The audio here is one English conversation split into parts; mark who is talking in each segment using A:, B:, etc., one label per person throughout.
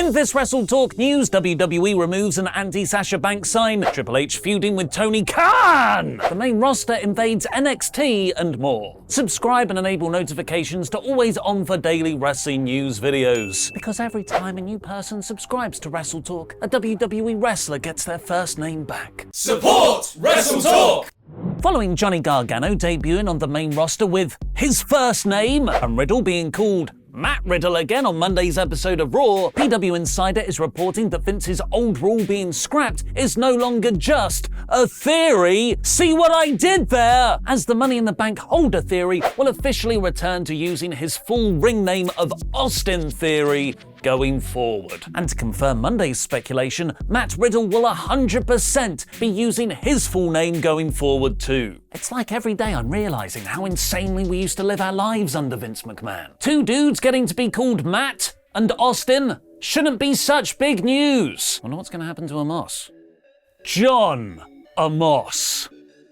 A: In this WrestleTalk news, WWE removes an Anti-Sasha Banks sign, Triple H feuding with Tony Khan, the main roster invades NXT, and more. Subscribe and enable notifications to always on for daily wrestling news videos. Because every time a new person subscribes to WrestleTalk, a WWE wrestler gets their first name back.
B: Support WrestleTalk!
A: Following Johnny Gargano debuting on the main roster with his first name, and Riddle being called Matt Riddle again on Monday's episode of Raw, PW Insider is reporting that Vince's old rule being scrapped is no longer just a theory. See what I did there? As the Money in the Bank holder theory will officially return to using his full ring name of Austin Theory going forward. And to confirm Monday's speculation, Matt Riddle will 100% be using his full name going forward too. It's like every day I'm realizing how insanely we used to live our lives under Vince McMahon. Two dudes getting to be called Matt and Austin shouldn't be such big news. Wonder what's gonna happen to Amos. John Amos.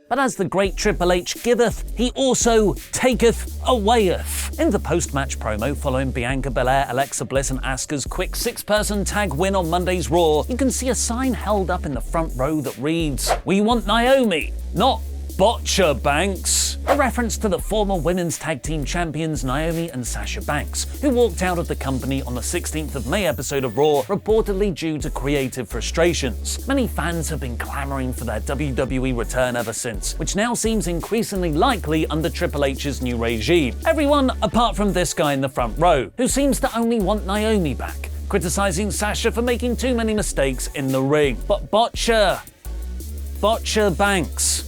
A: But as the great Triple H giveth, he also taketh awayeth. In the post-match promo following Bianca Belair, Alexa Bliss and Asuka's quick 6-person tag win on Monday's Raw, you can see a sign held up in the front row that reads, "We want Naomi, not Botcher Banks," a reference to the former women's tag team champions Naomi and Sasha Banks, who walked out of the company on the 16th of May episode of Raw, reportedly due to creative frustrations. Many fans have been clamoring for their WWE return ever since, which now seems increasingly likely under Triple H's new regime. Everyone apart from this guy in the front row, who seems to only want Naomi back, criticizing Sasha for making too many mistakes in the ring. But Botcher Banks.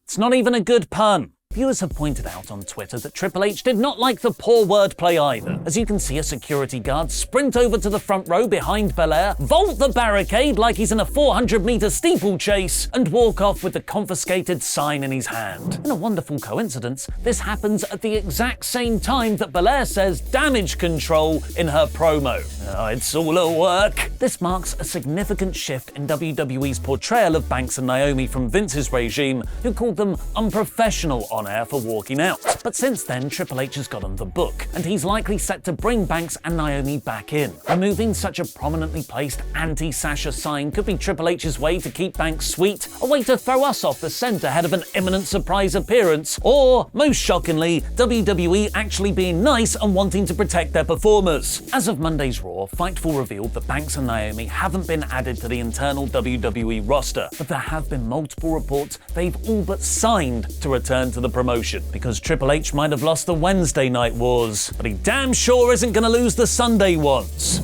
A: It's not even a good pun. Viewers have pointed out on Twitter that Triple H did not like the poor wordplay either, as you can see a security guard sprint over to the front row behind Belair, vault the barricade like he's in a 400-meter steeplechase, and walk off with the confiscated sign in his hand. In a wonderful coincidence, this happens at the exact same time that Belair says damage control in her promo. Oh, it's all a work. This marks a significant shift in WWE's portrayal of Banks and Naomi from Vince's regime, who called them unprofessional on air for walking out. But since then, Triple H has got on the book, and he's likely set to bring Banks and Naomi back in. Removing such a prominently placed Anti-Sasha sign could be Triple H's way to keep Banks sweet, a way to throw us off the scent ahead of an imminent surprise appearance, or, most shockingly, WWE actually being nice and wanting to protect their performers. As of Monday's Raw, Fightful revealed that Banks and Naomi haven't been added to the internal WWE roster, but there have been multiple reports they've all but signed to return to the promotion, because Triple H might have lost the Wednesday night wars, but he damn sure isn't going to lose the Sunday ones.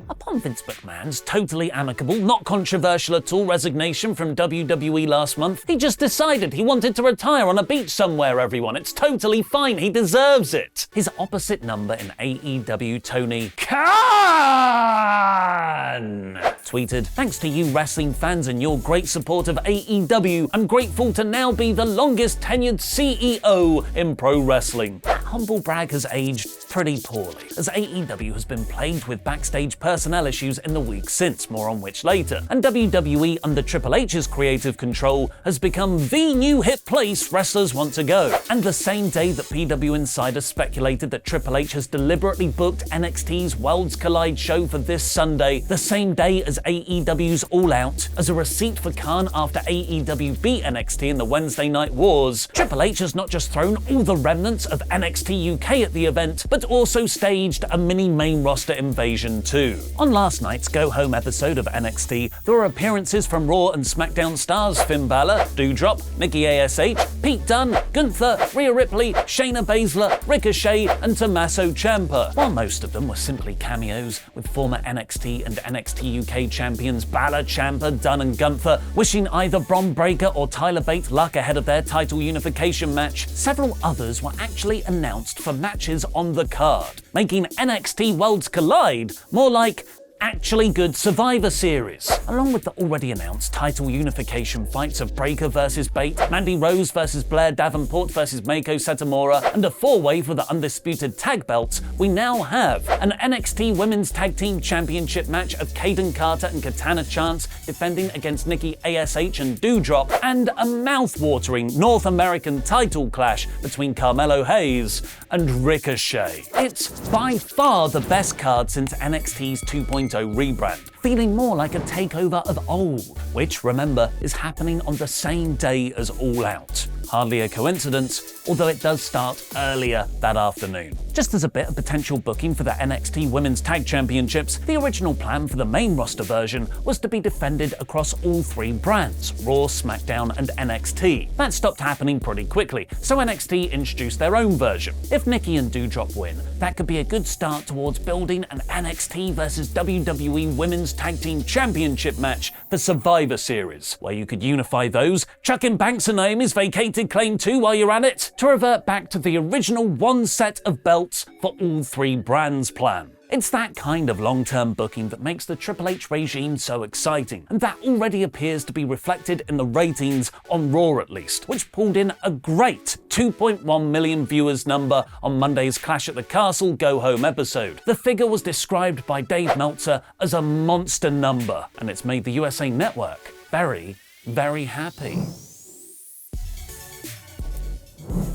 A: Upon Vince McMahon's totally amicable, not controversial at all resignation from WWE last month, he just decided he wanted to retire on a beach somewhere, everyone. It's totally fine, he deserves it. His opposite number in AEW, Tony Khan, tweeted, "Thanks to you wrestling fans and your great support of AEW, I'm grateful to now be the longest tenured CEO in pro wrestling." That humble brag has aged pretty poorly, as AEW has been plagued with backstage personnel issues in the weeks since, more on which later, and WWE under Triple H's creative control has become the new hit place wrestlers want to go. And the same day that PW Insider speculated that Triple H has deliberately booked NXT's Worlds Collide show for this Sunday, the same day as AEW's All Out, as a receipt for Khan after AEW beat NXT in the Wednesday Night Wars, Triple H has not just thrown all the remnants of NXT UK at the event, but also staged a mini main roster invasion too. On last night's go-home episode of NXT, there were appearances from Raw and SmackDown stars Finn Balor, Doudrop, Nikki ASH, Pete Dunne, Gunther, Rhea Ripley, Shayna Baszler, Ricochet, and Tommaso Ciampa, while most of them were simply cameos, with former NXT and NXT UK champions Balor, Ciampa, Dunne, and Gunther wishing either Bron Breakker or Tyler Bate luck ahead of their title unification match. Several others were actually announced for matches on the card, making NXT Worlds Collide more like actually good Survivor Series. Along with the already announced title unification fights of Breakker vs. Bate, Mandy Rose vs. Blair Davenport vs. Meiko Satomura, and a four-way for the undisputed tag belts, we now have an NXT Women's Tag Team Championship match of Kaden Carter and Katana Chance defending against Nikki ASH and Doudrop, and a mouth-watering North American title clash between Carmelo Hayes and Ricochet. It's by far the best card since NXT's 2.0 rebrand, feeling more like a takeover of old, which, remember, is happening on the same day as All Out. Hardly a coincidence, although it does start earlier that afternoon. Just as a bit of potential booking for the NXT Women's Tag Championships, the original plan for the main roster version was to be defended across all three brands, Raw, SmackDown, and NXT. That stopped happening pretty quickly, so NXT introduced their own version. If Nikki and Doudrop win, that could be a good start towards building an NXT vs WWE Women's Tag Team Championship match for Survivor Series, where you could unify those, chuck in Banks and Naomi's vacated claim 2 while you're at it, to revert back to the original one set of belts for all three brands plan. It's that kind of long-term booking that makes the Triple H regime so exciting, and that already appears to be reflected in the ratings on Raw at least, which pulled in a great 2.1 million viewers number on Monday's Clash at the Castle Go Home episode. The figure was described by Dave Meltzer as a monster number, and it's made the USA Network very, very happy.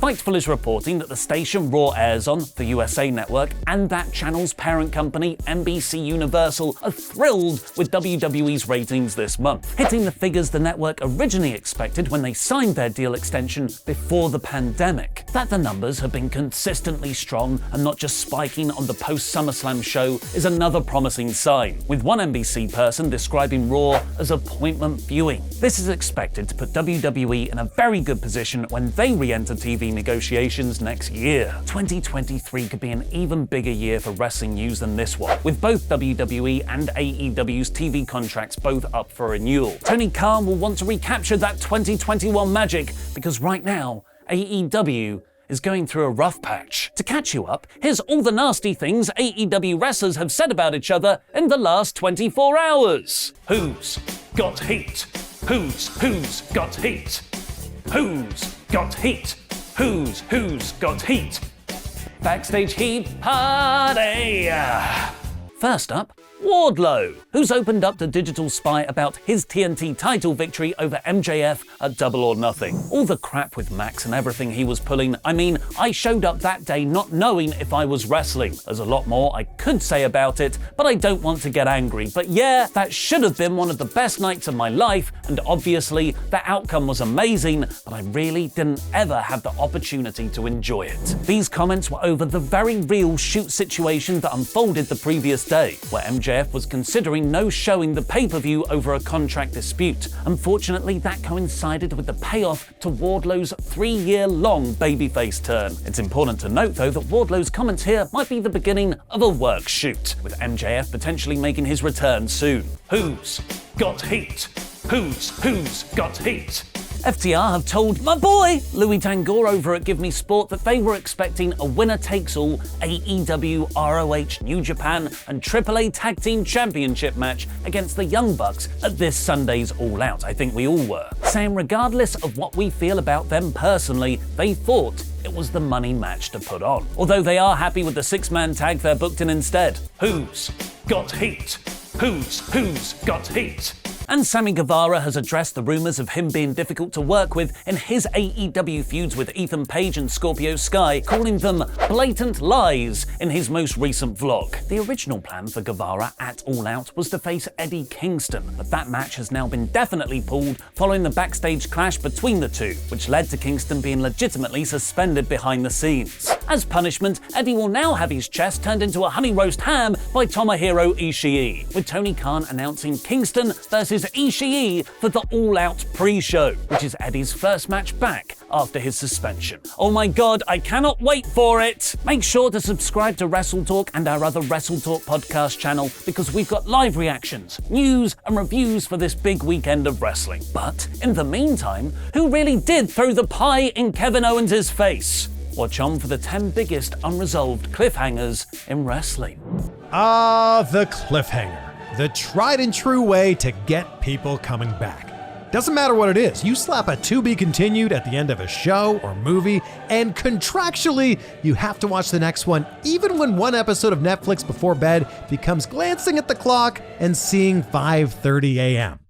A: Fightful is reporting that the station Raw airs on, the USA Network, and that channel's parent company, NBC Universal, are thrilled with WWE's ratings this month, hitting the figures the network originally expected when they signed their deal extension before the pandemic. That the numbers have been consistently strong and not just spiking on the post-SummerSlam show is another promising sign, with one NBC person describing Raw as appointment viewing. This is expected to put WWE in a very good position when they re-enter TV negotiations next year. 2023 could be an even bigger year for wrestling news than this one, with both WWE and AEW's TV contracts both up for renewal. Tony Khan will want to recapture that 2021 magic because right now, AEW is going through a rough patch. To catch you up, here's all the nasty things AEW wrestlers have said about each other in the last 24 hours. Who's got heat? Who's got heat? Who's got heat? Who's got heat? Backstage heat party! First up, Wardlow, who's opened up to Digital Spy about his TNT title victory over MJF at Double or Nothing. All the crap with Max and everything he was pulling, I mean, I showed up that day not knowing if I was wrestling. There's a lot more I could say about it, but I don't want to get angry. But yeah, that should have been one of the best nights of my life, and obviously the outcome was amazing, but I really didn't ever have the opportunity to enjoy it. These comments were over the very real shoot situation that unfolded the previous day, where MJF was considering no-showing the pay-per-view over a contract dispute. Unfortunately, that coincided with the payoff to Wardlow's 3-year-long babyface turn. It's important to note, though, that Wardlow's comments here might be the beginning of a work shoot, with MJF potentially making his return soon. Who's got heat? Who's got heat? FTR have told my boy Louis Tangor over at Give Me Sport that they were expecting a winner-takes-all AEW, ROH, New Japan and AAA Tag Team Championship match against the Young Bucks at this Sunday's All Out. I think we all were. Saying regardless of what we feel about them personally, they thought it was the money match to put on. Although they are happy with the 6-man tag they're booked in instead. Who's got heat? Who's got heat? And Sammy Guevara has addressed the rumours of him being difficult to work with in his AEW feuds with Ethan Page and Scorpio Sky, calling them blatant lies in his most recent vlog. The original plan for Guevara at All Out was to face Eddie Kingston, but that match has now been definitely pulled following the backstage clash between the two, which led to Kingston being legitimately suspended behind the scenes. As punishment, Eddie will now have his chest turned into a honey roast ham by Tomohiro Ishii, with Tony Khan announcing Kingston versus Ishii for the All Out pre-show, which is Eddie's first match back after his suspension. Oh my god, I cannot wait for it! Make sure to subscribe to WrestleTalk and our other WrestleTalk podcast channel because we've got live reactions, news and reviews for this big weekend of wrestling. But in the meantime, who really did throw the pie in Kevin Owens' face? Watch on for the 10 biggest unresolved cliffhangers in wrestling.
C: The cliffhanger. the tried and true way to get people coming back. Doesn't matter what it is, you slap a to be continued at the end of a show or movie, and contractually, you have to watch the next one, even when one episode of Netflix before bed becomes glancing at the clock and seeing 5:30 a.m.